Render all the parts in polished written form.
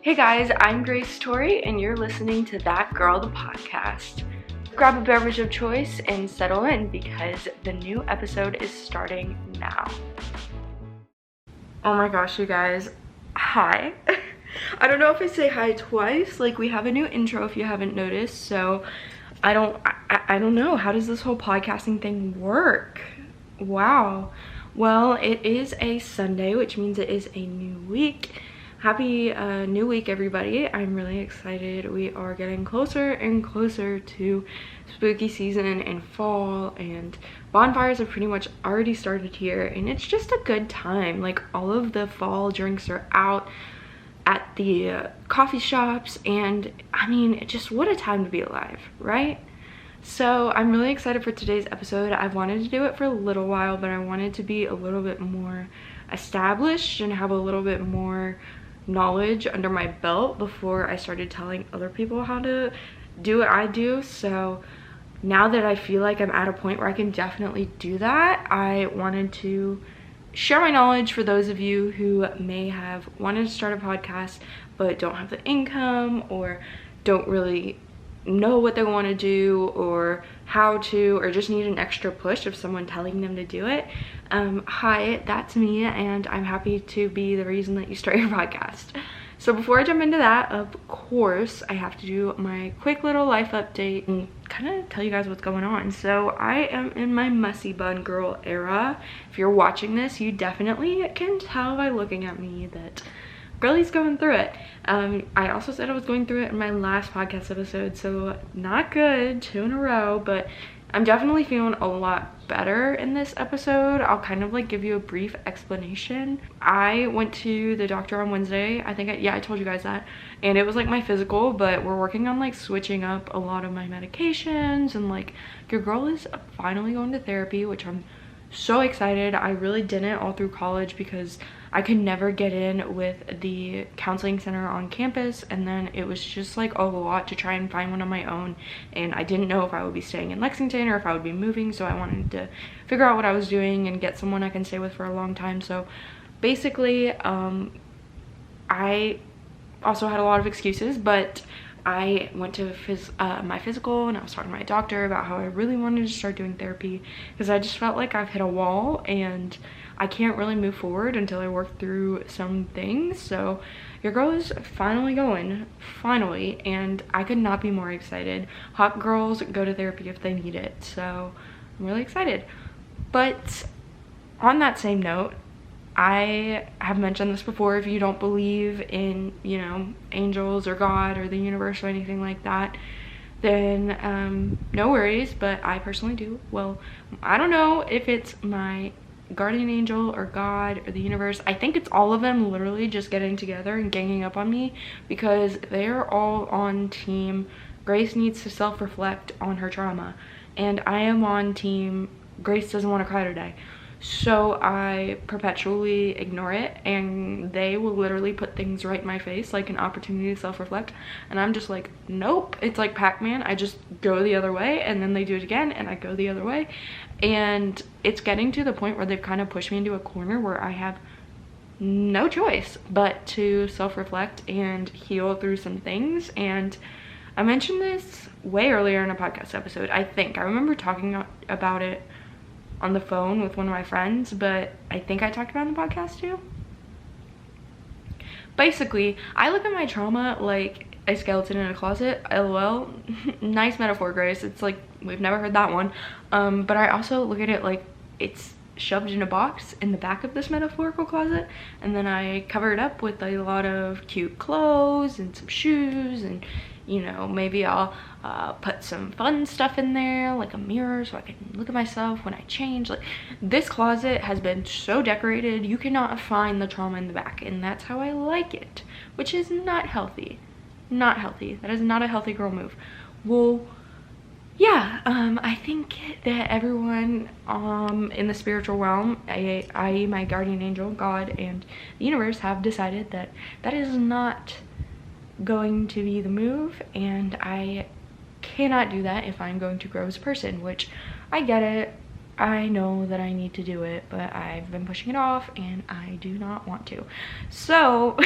Hey guys, I'm Grace Torie, and you're listening to That Girl, the podcast. Grab a beverage of choice and settle in because the new episode is starting now. Oh my gosh, you guys. Hi. I don't know if I say hi twice. Like, we have a new intro if you haven't noticed, so I don't know. How does this whole podcasting thing work? Wow. Well, it is a Sunday, which means it is a new week. Happy new week, everybody. I'm really excited. We are getting closer and closer to spooky season and fall, and bonfires have pretty much already started here, and it's just a good time. Like, all of the fall drinks are out at the coffee shops, and I mean, just what a time to be alive, right? So I'm really excited for today's episode. I've wanted to do it for a little while, but I wanted to be a little bit more established and have a little bit more knowledge under my belt before I started telling other people how to do what I do. So now that I feel like I'm at a point where I can definitely do that, I wanted to share my knowledge for those of you who may have wanted to start a podcast but don't have the income or don't really know what they want to do or how to, or just need an extra push of someone telling them to do it. Hi, that's me, and I'm happy to be the reason that you start your podcast. So before I jump into that, of course, I have to do my quick little life update and kind of tell you guys what's going on. So I am in my messy bun girl era. If you're watching this, you definitely can tell by looking at me that girlie's going through it. I also said I was going through it in my last podcast episode, so not good, 2 in a row, but I'm definitely feeling a lot better in this episode. I'll kind of like give you a brief explanation. I went to the doctor on Wednesday. I told you guys that, and it was like my physical, but we're working on like switching up a lot of my medications, and like your girl is finally going to therapy, which I'm so excited. I really didn't all through college because I could never get in with the counseling center on campus, and then it was just like a lot to try and find one on my own, and I didn't know if I would be staying in Lexington or if I would be moving, so I wanted to figure out what I was doing and get someone I can stay with for a long time. So basically I also had a lot of excuses, but I went to my physical, and I was talking to my doctor about how I really wanted to start doing therapy because I just felt like I've hit a wall and I can't really move forward until I work through some things. So your girl is finally going, finally, and I could not be more excited. Hot girls go to therapy if they need it, so I'm really excited. But on that same note, I have mentioned this before. If you don't believe in, you know, angels or God or the universe or anything like that, then no worries, but I personally do. Well, I don't know if it's my guardian angel or God or the universe. I think it's all of them literally just getting together and ganging up on me because they're all on team Grace needs to self-reflect on her trauma, and I am on team Grace doesn't want to cry today. So I perpetually ignore it, and they will literally put things right in my face, like an opportunity to self-reflect, and I'm just like, nope. It's like Pac-Man. I just go the other way, and then they do it again, and I go the other way, and it's getting to the point where they've kind of pushed me into a corner where I have no choice but to self-reflect and heal through some things. And I mentioned this way earlier in a podcast episode. I remember talking about it on the phone with one of my friends, but I think I talked about it in the podcast too. Basically, I look at my trauma like a skeleton in a closet. LOL. Nice metaphor, Grace. It's like, we've never heard that one. But I also look at it like it's shoved in a box in the back of this metaphorical closet, and then I cover it up with a lot of cute clothes and some shoes, and you know, maybe I'll put some fun stuff in there, like a mirror, so I can look at myself when I change. Like, this closet has been so decorated, you cannot find the trauma in the back, and that's how I like it, which is not healthy. Not healthy. That is not a healthy girl move. Well, yeah, I think that everyone in the spiritual realm, i.e. my guardian angel, God, and the universe have decided that that is not going to be the move, and I cannot do that if I'm going to grow as a person, which I get it. I know that I need to do it, but I've been pushing it off and I do not want to. So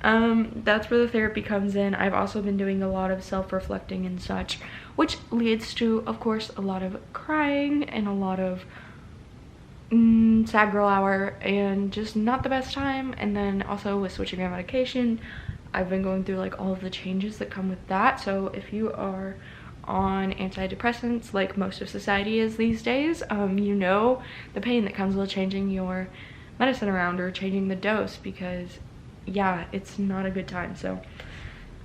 That's where the therapy comes in. I've also been doing a lot of self-reflecting and such, which leads to, of course, a lot of crying and a lot of sad girl hour and just not the best time. And then also with switching my medication, I've been going through like all of the changes that come with that. So if you are on antidepressants like most of society is these days, you know the pain that comes with changing your medicine around or changing the dose, because yeah, it's not a good time. So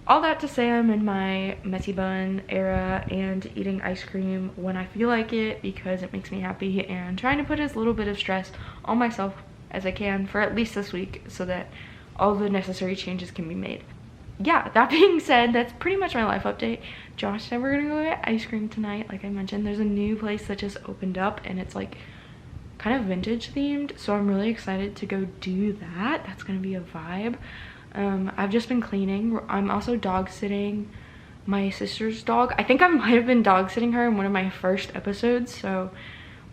all that to say, I'm in my messy bun era and eating ice cream when I feel like it because it makes me happy, and trying to put as little bit of stress on myself as I can for at least this week so that all the necessary changes can be made. Yeah, that being said, that's pretty much my life update. Josh said we're gonna go get ice cream tonight. Like I mentioned, there's a new place that just opened up and it's like kind of vintage themed, so I'm really excited to go do that. That's gonna be a vibe. I've just been cleaning. I'm also dog sitting my sister's dog. I think I might have been dog sitting her in one of my first episodes, so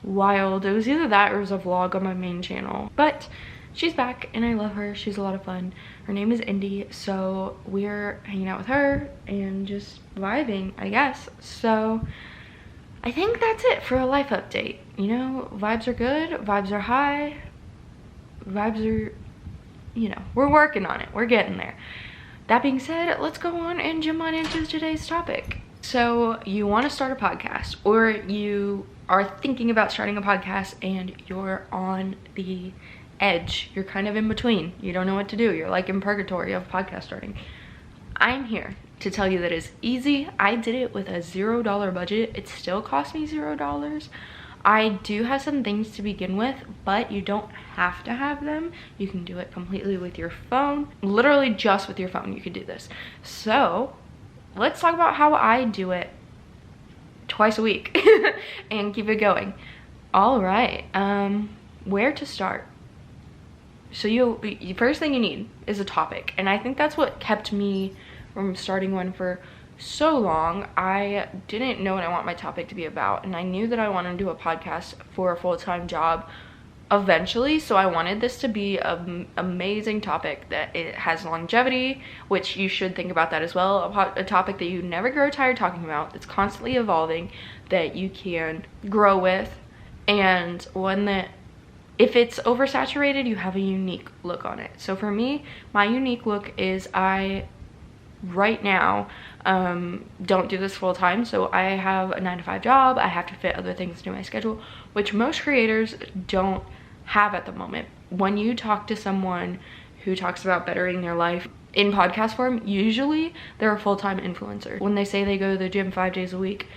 wild. It was either that or it was a vlog on my main channel, but she's back and I love her. She's a lot of fun. Her name is Indy, so we're hanging out with her and just vibing, I guess. So I think that's it for a life update. You know, vibes are good, vibes are high, vibes are, you know, we're working on it, we're getting there. That being said, let's go on and jump on into today's topic. So you want to start a podcast, or you are thinking about starting a podcast and you're on the edge, you're kind of in between, you don't know what to do, you're like in purgatory of podcast starting. I'm here to tell you that it's easy. I did it with a $0 budget. It still cost me $0. I do have some things to begin with, but you don't have to have them. You can do it completely with your phone. Literally just with your phone you could do this. So let's talk about how I do it twice a week and keep it going. All right, where to start? So first thing you need is a topic, and I think that's what kept me from starting one for so long. I didn't know what I want my topic to be about, and I knew that I wanted to do a podcast for a full-time job eventually, so I wanted this to be an amazing topic that it has longevity, which you should think about that as well. A topic that you never grow tired talking about, that's constantly evolving, that you can grow with, and one that if it's oversaturated, you have a unique look on it. So for me, my unique look is I right now don't do this full time, so I have a 9-to-5 job. I have to fit other things into my schedule, which most creators don't have at the moment. When you talk to someone who talks about bettering their life in podcast form, usually they're a full-time influencer. When they say they go to the gym 5 days a week,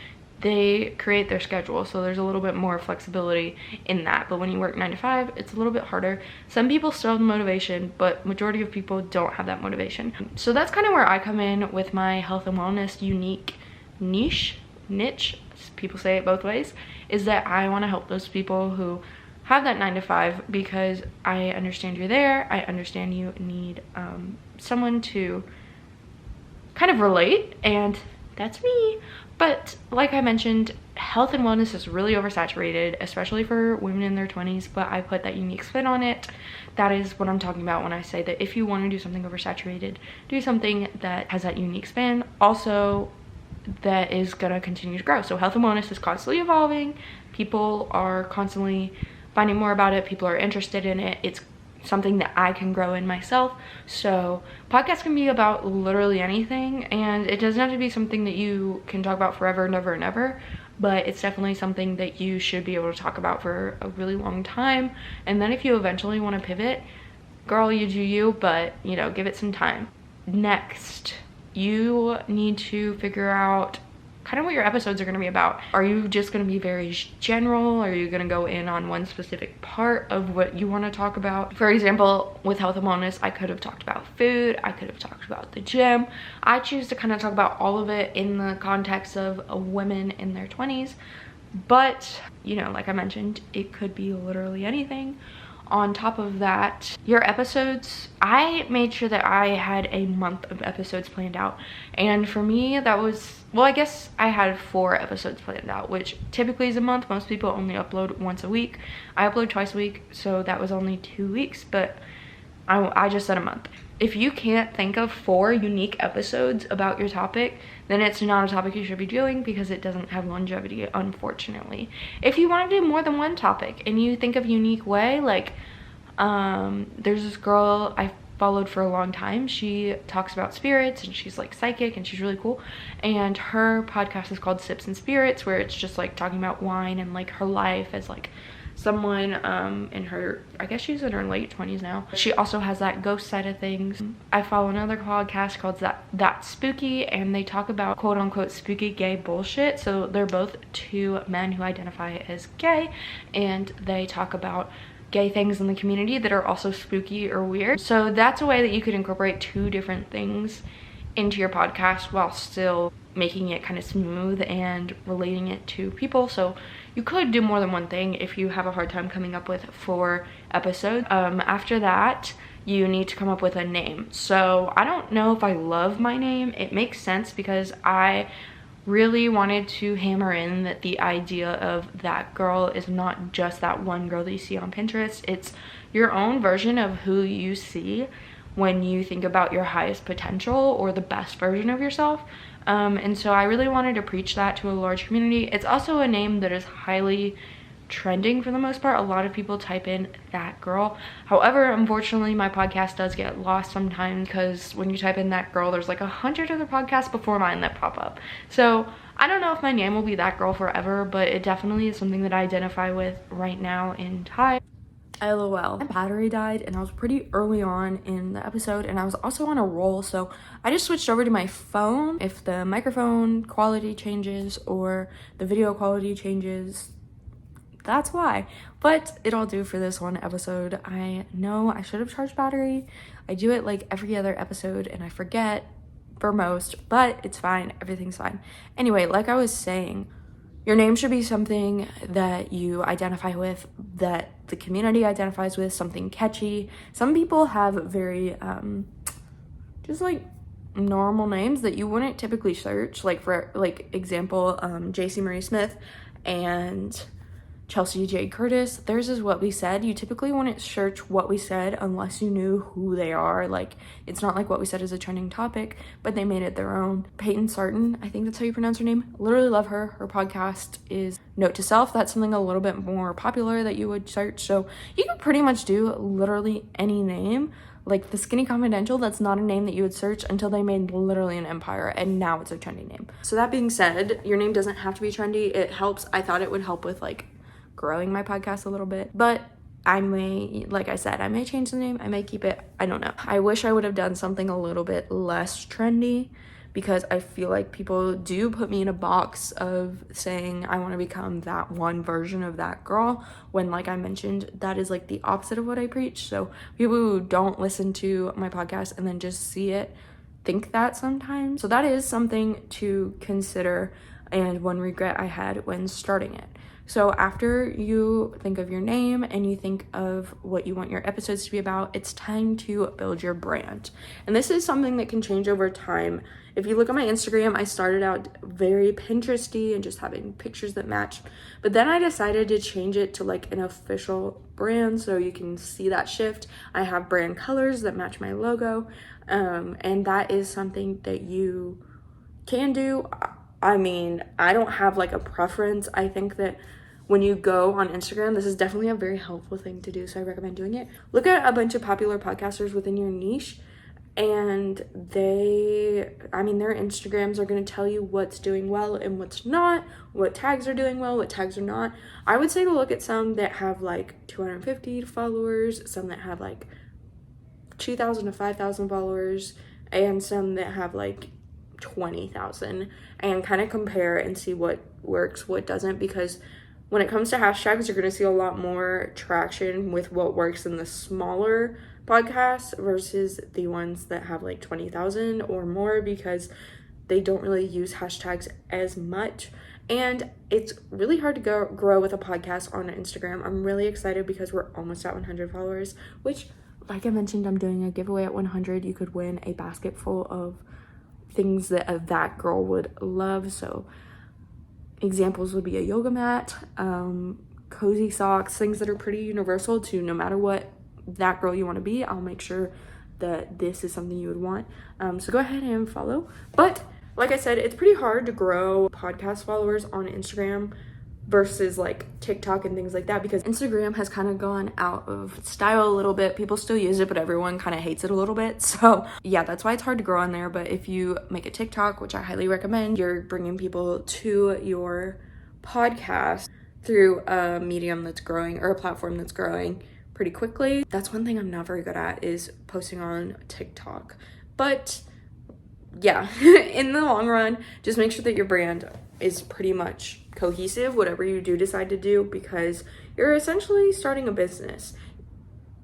they create their schedule, so there's a little bit more flexibility in that. But when you work 9 to 5, it's a little bit harder. Some people still have the motivation, but majority of people don't have that motivation. So that's kind of where I come in with my health and wellness unique niche, people say it both ways, is that I want to help those people who have that 9 to 5, because I understand you're there. I understand you need someone to kind of relate, and that's me. But like I mentioned, health and wellness is really oversaturated, especially for women in their 20s, but I put that unique spin on it. That is what I'm talking about when I say that if you want to do something oversaturated, do something that has that unique spin, also that is gonna continue to grow. So health and wellness is constantly evolving. People are constantly finding more about it. People are interested in it. It's something that I can grow in myself. So podcasts can be about literally anything, and it doesn't have to be something that you can talk about forever, never and ever, but it's definitely something that you should be able to talk about for a really long time. And then if you eventually want to pivot, girl, you do you, but you know, give it some time. Next, you need to figure out kind of what your episodes are going to be about. Are you just going to be very general? Are you going to go in on one specific part of what you want to talk about? For example, with health and wellness, I could have talked about food. I could have talked about the gym. I choose to kind of talk about all of it in the context of women in their 20s. But, you know, like I mentioned, it could be literally anything. On top of that, your episodes, I made sure that I had a month of episodes planned out. And for me, that was, well, I guess I had 4 episodes planned out, which typically is a month. Most people only upload once a week. I upload twice a week, so that was only 2 weeks, but I just said a month. If you can't think of 4 unique episodes about your topic, then it's not a topic you should be doing because it doesn't have longevity, unfortunately. If you want to do more than one topic and you think of a unique way, like there's this girl I followed for a long time. She talks about spirits and she's like psychic and she's really cool, and her podcast is called Sips and Spirits, where it's just like talking about wine and like her life as like someone in her, I guess she's in her late 20s now. She also has that ghost side of things. I follow another podcast called That's Spooky, and they talk about quote unquote spooky gay bullshit. So they're both 2 men who identify as gay, and they talk about gay things in the community that are also spooky or weird. So that's a way that you could incorporate 2 different things into your podcast while still making it kind of smooth and relating it to people. So you could do more than one thing if you have a hard time coming up with 4 episodes. After that, you need to come up with a name. So I don't know if I love my name. It makes sense because I really wanted to hammer in that the idea of that girl is not just that one girl that you see on Pinterest. It's your own version of who you see when you think about your highest potential or the best version of yourself. And so I really wanted to preach that to a large community. It's also a name that is highly trending for the most part. A lot of people type in that girl. However, unfortunately, my podcast does get lost sometimes because when you type in that girl, there's like 100 other podcasts before mine that pop up. So I don't know if my name will be that girl forever, but it definitely is something that I identify with right now in time. LOL. My battery died and I was pretty early on in the episode, and I was also on a roll, so I just switched over to my phone. If the microphone quality changes or the video quality changes, that's why. But it'll do for this one episode. I know I should have charged battery. I do it like every other episode and I forget for most, but it's fine. Everything's fine. Anyway, like I was saying, your name should be something that you identify with, that the community identifies with, something catchy. Some people have very just like normal names that you wouldn't typically search. Like for like example, JC Marie Smith and Chelsea J. Curtis. Theirs is What We Said. You typically wouldn't search What We Said unless you knew who they are. Like, it's not like What We Said is a trending topic, but they made it their own. Peyton Sarton, I think that's how you pronounce her name. Literally love her. Her podcast is Note to Self. That's something a little bit more popular that you would search. So you can pretty much do literally any name. Like the Skinny Confidential, that's not a name that you would search until they made literally an empire, and now it's a trendy name. So that being said, your name doesn't have to be trendy. It helps. I thought it would help with like growing my podcast a little bit, but I may, like I said, I may change the name, I may keep it, I don't know. I wish I would have done something a little bit less trendy, because I feel like people do put me in a box of saying I want to become that one version of that girl, when, like I mentioned, that is like the opposite of what I preach. So people who don't listen to my podcast and then just see it think that sometimes. So that is something to consider, and one regret I had when starting it. So after you think of your name and you think of what you want your episodes to be about, it's time to build your brand. And this is something that can change over time. If you look at my Instagram, I started out very Pinteresty and just having pictures that match. But then I decided to change it to like an official brand, so you can see that shift. I have brand colors that match my logo. And that is something that you can do. I mean, I don't have like a preference. I think that when you go on Instagram, this is definitely a very helpful thing to do, so I recommend doing it. Look at a bunch of popular podcasters within your niche, and their Instagrams are going to tell you what's doing well and what's not, what tags are doing well, what tags are not. I would say to look at some that have like 250 followers, some that have like 2,000 to 5,000 followers, and some that have like 20,000, and kind of compare and see what works, what doesn't, because when it comes to hashtags, you're going to see a lot more traction with what works in the smaller podcasts versus the ones that have like 20,000 or more, because they don't really use hashtags as much. And it's really hard to grow with a podcast on Instagram. I'm really excited because we're almost at 100 followers, which, like I mentioned, I'm doing a giveaway at 100. You could win a basket full of things that that girl would love. So examples would be a yoga mat, cozy socks, things that are pretty universal to no matter what that girl you want to be. I'll make sure that this is something you would want. So go ahead and follow. But like I said, it's pretty hard to grow podcast followers on Instagram versus like TikTok and things like that, because Instagram has kind of gone out of style a little bit. People still use it, but everyone kind of hates it a little bit. So yeah, that's why it's hard to grow on there. But if you make a TikTok, which I highly recommend, you're bringing people to your podcast through a medium that's growing or a platform that's growing pretty quickly. That's one thing I'm not very good at, is posting on TikTok. But yeah, in the long run, just make sure that your brand is pretty much cohesive, whatever you do decide to do, because you're essentially starting a business.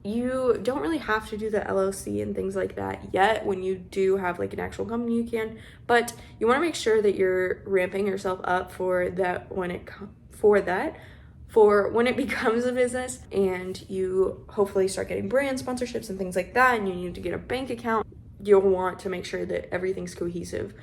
You don't really have to do the LLC and things like that yet. When you do have like an actual company, you can, but you want to make sure that you're ramping yourself up for that when it becomes a business, and you hopefully start getting brand sponsorships and things like that, and you need to get a bank account. You'll want to make sure that everything's cohesive.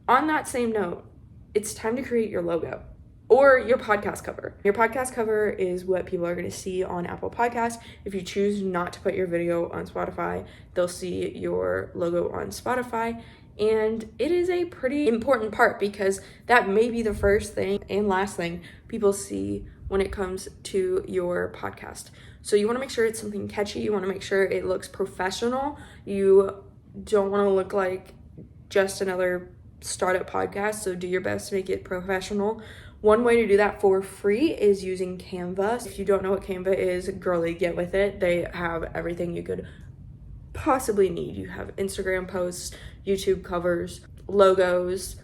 On that same note, it's time to create your logo or your podcast cover. Your podcast cover is what people are going to see on Apple Podcasts. If you choose not to put your video on Spotify, they'll see your logo on Spotify. And it is a pretty important part, because that may be the first thing and last thing people see when it comes to your podcast. So you want to make sure it's something catchy. You want to make sure it looks professional. You don't want to look like just another startup podcast, so do your best to make it professional. One way to do that for free is using Canva. If you don't know what Canva is, girly, get with it. They have everything you could possibly need. You have Instagram posts, YouTube covers, logos,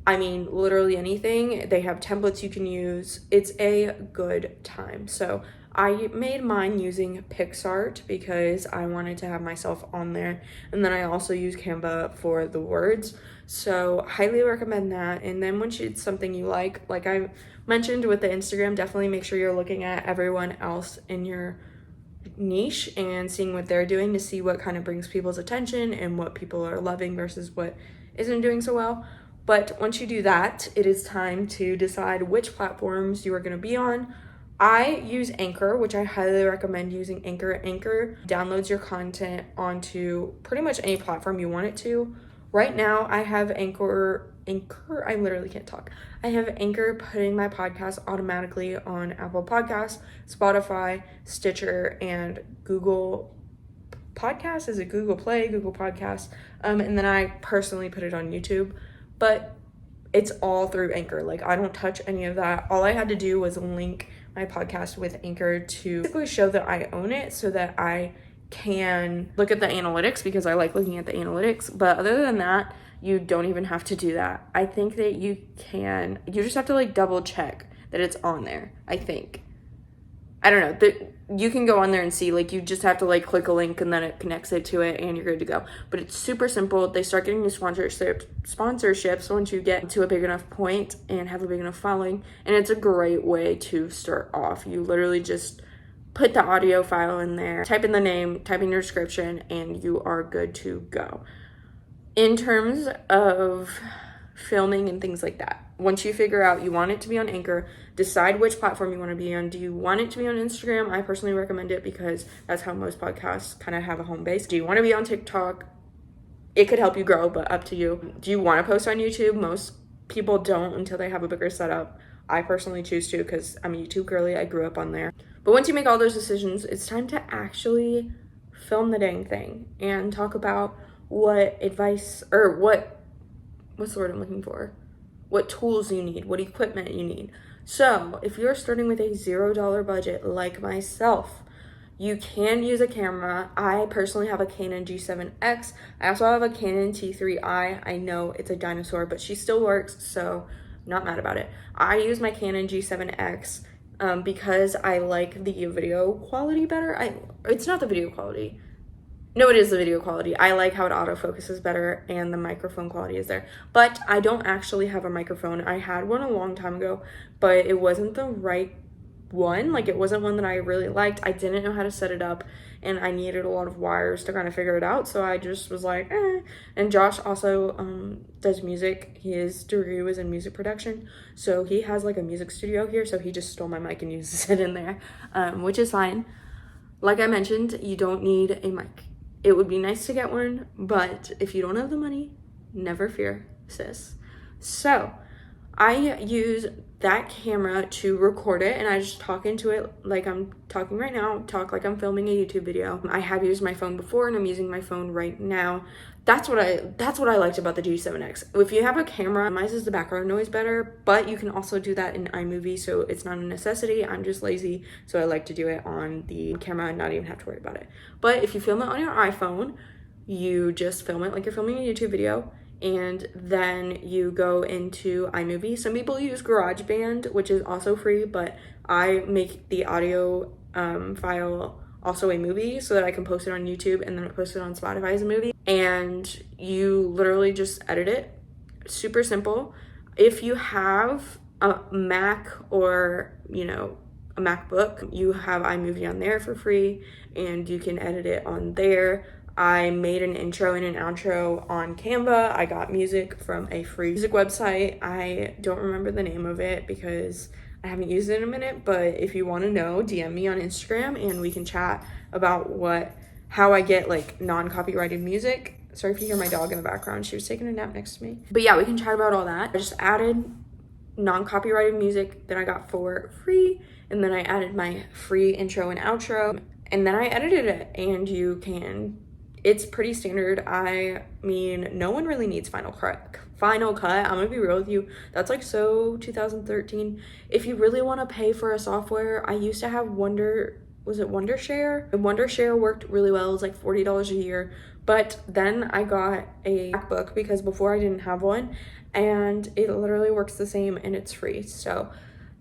I mean, literally anything. They have templates you can use. It's a good time. So I made mine using PixArt because I wanted to have myself on there. And then I also use Canva for the words. So highly recommend that. And then once it's something you like I mentioned with the Instagram, definitely make sure you're looking at everyone else in your niche and seeing what they're doing to see what kind of brings people's attention and what people are loving versus what isn't doing so well. But once you do that, it is time to decide which platforms you are going to be on. I use Anchor, which I highly recommend using Anchor. Anchor downloads your content onto pretty much any platform you want it to. Right now, I have Anchor, I literally can't talk. I have Anchor putting my podcast automatically on Apple Podcasts, Spotify, Stitcher, and Google Podcasts. Is it Google Play, Google Podcasts? And then I personally put it on YouTube. But it's all through Anchor. Like, I don't touch any of that. All I had to do was link my podcast with Anchor to basically show that I own it, so that I can look at the analytics, because I like looking at the analytics. But other than that, you don't even have to do that. I think that you just have to like double check that it's on there. I think, I don't know, you can go on there and see, like, you just have to like click a link and then it connects it to it and you're good to go. But it's super simple. They start getting you sponsorships once you get to a big enough point and have a big enough following. And it's a great way to start off. You literally just put the audio file in there, type in the name, type in your description, and you are good to go. In terms of filming and things like that, once you figure out you want it to be on Anchor, decide which platform you want to be on. Do you want it to be on Instagram? I personally recommend it because that's how most podcasts kind of have a home base. Do you want to be on TikTok? It could help you grow, but up to you. Do you want to post on YouTube? Most people don't until they have a bigger setup. I personally choose to because I'm a YouTube girly. I grew up on there. But once you make all those decisions, it's time to actually film the dang thing and talk about what advice, or what's the word I'm looking for? What tools you need, what equipment you need. So if you're starting with a $0 budget like myself, you can use a camera. I personally have a Canon G7X. I also have a Canon T3i. I know it's a dinosaur, but she still works, so I'm not mad about it. I use my Canon G7X because I like the video quality better. It's not the video quality. No, it is the video quality. I like how it autofocuses better and the microphone quality is there. But I don't actually have a microphone. I had one a long time ago, but it wasn't the right one. Like, it wasn't one that I really liked. I didn't know how to set it up, and I needed a lot of wires to kind of figure it out. So I just was like, eh. And Josh also does music. Torie was in music production. So he has like a music studio here. So he just stole my mic and uses it in there, which is fine. Like I mentioned, you don't need a mic. It would be nice to get one, but if you don't have the money, never fear, sis. So I use that camera to record it, and I just talk into it like I'm talking right now, talk like I'm filming a YouTube video. I have used my phone before, and I'm using my phone right now. That's what I liked about the G7X. If you have a camera, it minimizes the background noise better, but you can also do that in iMovie, so it's not a necessity. I'm just lazy, so I like to do it on the camera and not even have to worry about it. But if you film it on your iPhone, you just film it like you're filming a YouTube video, and then you go into iMovie. Some people use GarageBand, which is also free, but I make the audio file also a movie so that I can post it on YouTube and then post it on Spotify as a movie. And you literally just edit it. Super simple. If you have a Mac or, you know, a MacBook, you have iMovie on there for free and you can edit it on there. I made an intro and an outro on Canva. I got music from a free music website. I don't remember the name of it because I haven't used it in a minute, but if you want to know, DM me on Instagram and we can chat about how I get like non-copyrighted music. Sorry if you hear my dog in the background. She was taking a nap next to me. But yeah, we can chat about all that. I just added non-copyrighted music that I got for free, and then I added my free intro and outro, and then I edited it, and you can, it's pretty standard. I mean, no one really needs Final Cut. I'm gonna be real with you. That's like so 2013. If you really want to pay for a software, I used to have Wondershare? Wondershare worked really well. It was like $40 a year. But then I got a MacBook because before I didn't have one, and it literally works the same and it's free. So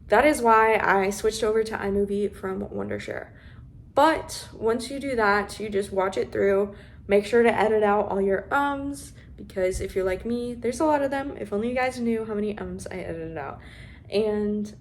that is why I switched over to iMovie from Wondershare. But once you do that, you just watch it through. Make sure to edit out all your ums, because if you're like me, there's a lot of them. If only you guys knew how many ums I edited out. And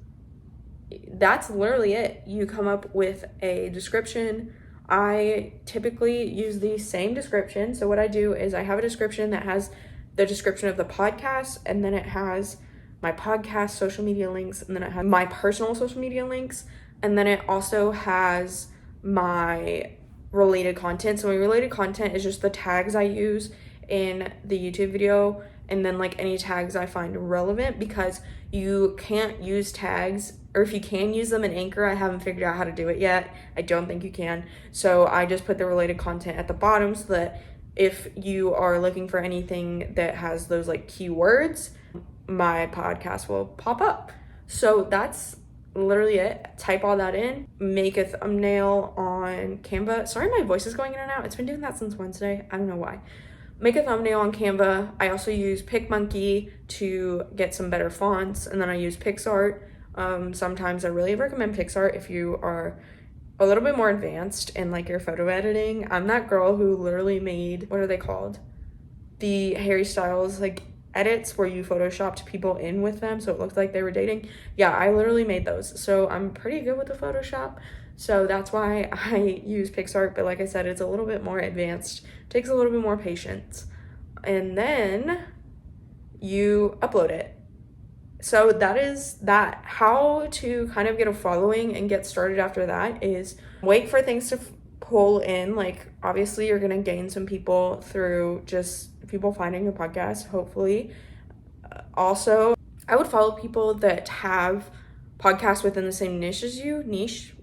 that's literally it. You come up with a description. I typically use the same description. So what I do is I have a description that has the description of the podcast, and then it has my podcast social media links, and then it has my personal social media links, and then it also has my related content. So my related content is just the tags I use in the YouTube video, and then like any tags I find relevant, because you can't use tags, or if you can use them in Anchor, I haven't figured out how to do it yet. I don't think you can. So I just put the related content at the bottom so that if you are looking for anything that has those like keywords, my podcast will pop up. So that's literally it. Type all that in, make a thumbnail on Canva. Sorry, my voice is going in and out. It's been doing that since Wednesday. I don't know why. Make a thumbnail on Canva. I also use PicMonkey to get some better fonts, and then I use PixArt. Sometimes I really recommend PixArt if you are a little bit more advanced in like your photo editing. I'm that girl who literally made, what are they called? The Harry Styles like edits where you photoshopped people in with them so it looked like they were dating. Yeah, I literally made those. So I'm pretty good with the Photoshop. So that's why I use PixArt. But like I said, it's a little bit more advanced. Takes a little bit more patience. And then you upload it. So that is that. How to kind of get a following and get started after that is wait for things to pull in. Like, obviously you're gonna gain some people through just people finding your podcast, hopefully. Also, I would follow people that have podcasts within the same niche as you, niche,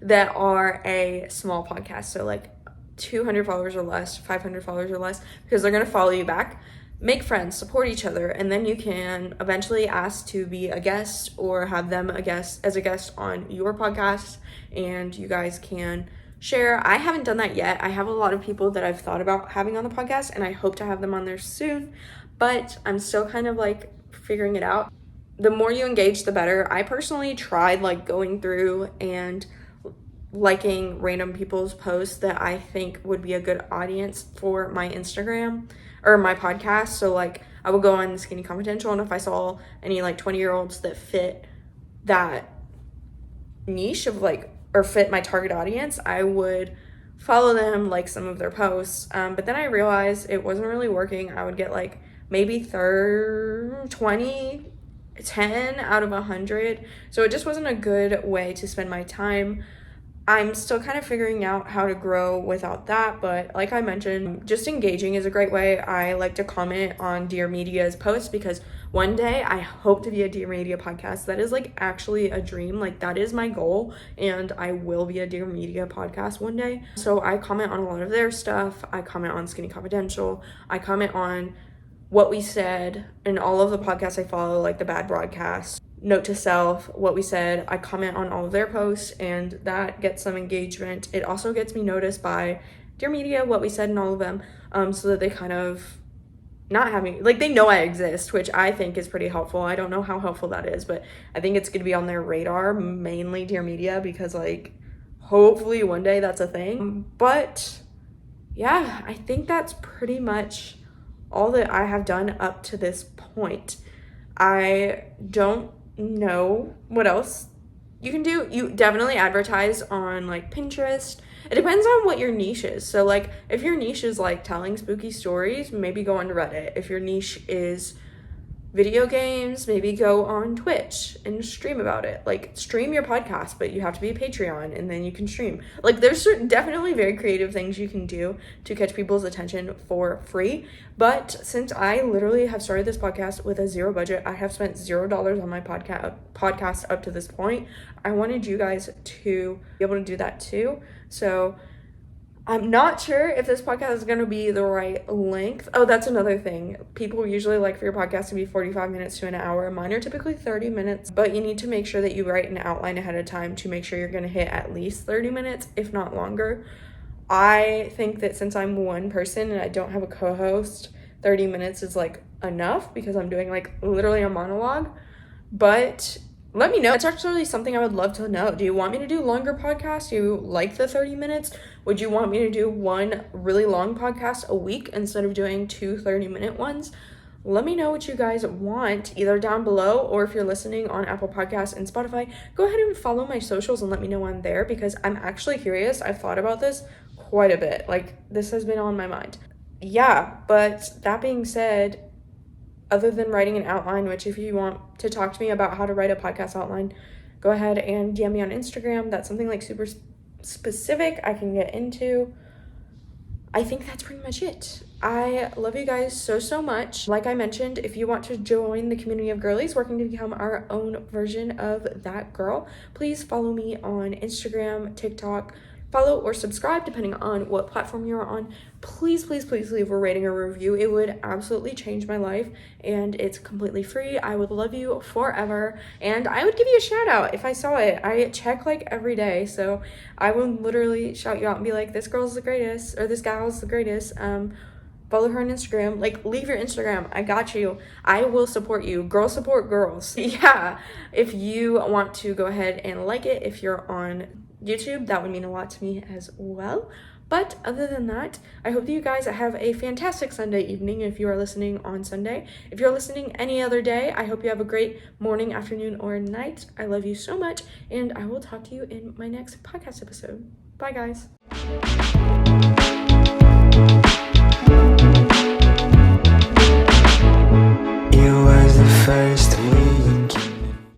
that are a small podcast. So like 200 followers or less, 500 followers or less, because they're gonna follow you back. Make friends, support each other, and then you can eventually ask to be a guest or have them as a guest on your podcast, and you guys can share. I haven't done that yet. I have a lot of people that I've thought about having on the podcast, and I hope to have them on there soon, but I'm still kind of like figuring it out. The more you engage, the better. I personally tried like going through and liking random people's posts that I think would be a good audience for my Instagram or my podcast. So like I would go on Skinny Confidential, and if I saw any like 20-year-olds that fit that niche of like, or fit my target audience, I would follow them, like some of their posts. But then I realized it wasn't really working. I would get like maybe 20, 10 out of 100. So it just wasn't a good way to spend my time. I'm still kind of figuring out how to grow without that, but like I mentioned, just engaging is a great way. I like to comment on Dear Media's posts because one day I hope to be a Dear Media podcast. That is like actually a dream. Like that is my goal, and I will be a Dear Media podcast one day. So I comment on a lot of their stuff. I comment on Skinny Confidential. I comment on What We Said and all of the podcasts I follow, like the Bad Broadcast, Note to Self, What We Said. I comment on all of their posts, and that gets some engagement. It also gets me noticed by Dear Media, What We Said, and all of them, so that they kind of not having, like, they know I exist, which I think is pretty helpful. I don't know how helpful that is, but I think it's going to be on their radar, mainly Dear Media, because, like, hopefully one day that's a thing. But yeah, I think that's pretty much all that I have done up to this point. I don't know what else you can do. You definitely advertise on like Pinterest. It depends on what your niche is. So like if your niche is like telling spooky stories, maybe go on Reddit. If your niche is video games, maybe go on Twitch and stream about it. Like stream your podcast, but you have to be a Patreon and then you can stream. Like there's definitely very creative things you can do to catch people's attention for free. But since I literally have started this podcast with a zero budget, I have spent $0 on my podcast up to this point. I wanted you guys to be able to do that too. So I'm not sure if this podcast is going to be the right length. Oh, that's another thing. People usually like for your podcast to be 45 minutes to an hour. Mine are typically 30 minutes, but you need to make sure that you write an outline ahead of time to make sure you're going to hit at least 30 minutes, if not longer. I think that since I'm one person and I don't have a co-host, 30 minutes is like enough because I'm doing like literally a monologue. But let me know. It's actually something I would love to know. Do you want me to do longer podcasts? Do you like the 30 minutes? Would you want me to do one really long podcast a week instead of doing 2 30-minute ones? Let me know what you guys want either down below, or if you're listening on Apple Podcasts and Spotify, go ahead and follow my socials and let me know on there because I'm actually curious. I've thought about this quite a bit. Like this has been on my mind. Yeah, but that being said, other than writing an outline, which if you want to talk to me about how to write a podcast outline, go ahead and DM me on Instagram. That's something like super specific I can get into. I think that's pretty much it. I love you guys so much. Like I mentioned, if you want to join the community of girlies working to become our own version of that girl, please follow me on Instagram, TikTok, follow or subscribe depending on what platform you're on. Please leave a rating or review. It would absolutely change my life and it's completely free. I would love you forever and I would give you a shout out if I saw it. I check like every day, so I will literally shout you out and be like, this girl's the greatest, or this gal's the greatest. Follow her on Instagram. Like, leave your Instagram. I got you. I will support you. Girls support girls. Yeah. If you want to go ahead and like it, if you're on YouTube, that would mean a lot to me as well. But other than that, I hope that you guys have a fantastic Sunday evening if you are listening on Sunday. If you're listening any other day, I hope you have a great morning, afternoon, or night. I love you so much, and I will talk to you in my next podcast episode. Bye, guys.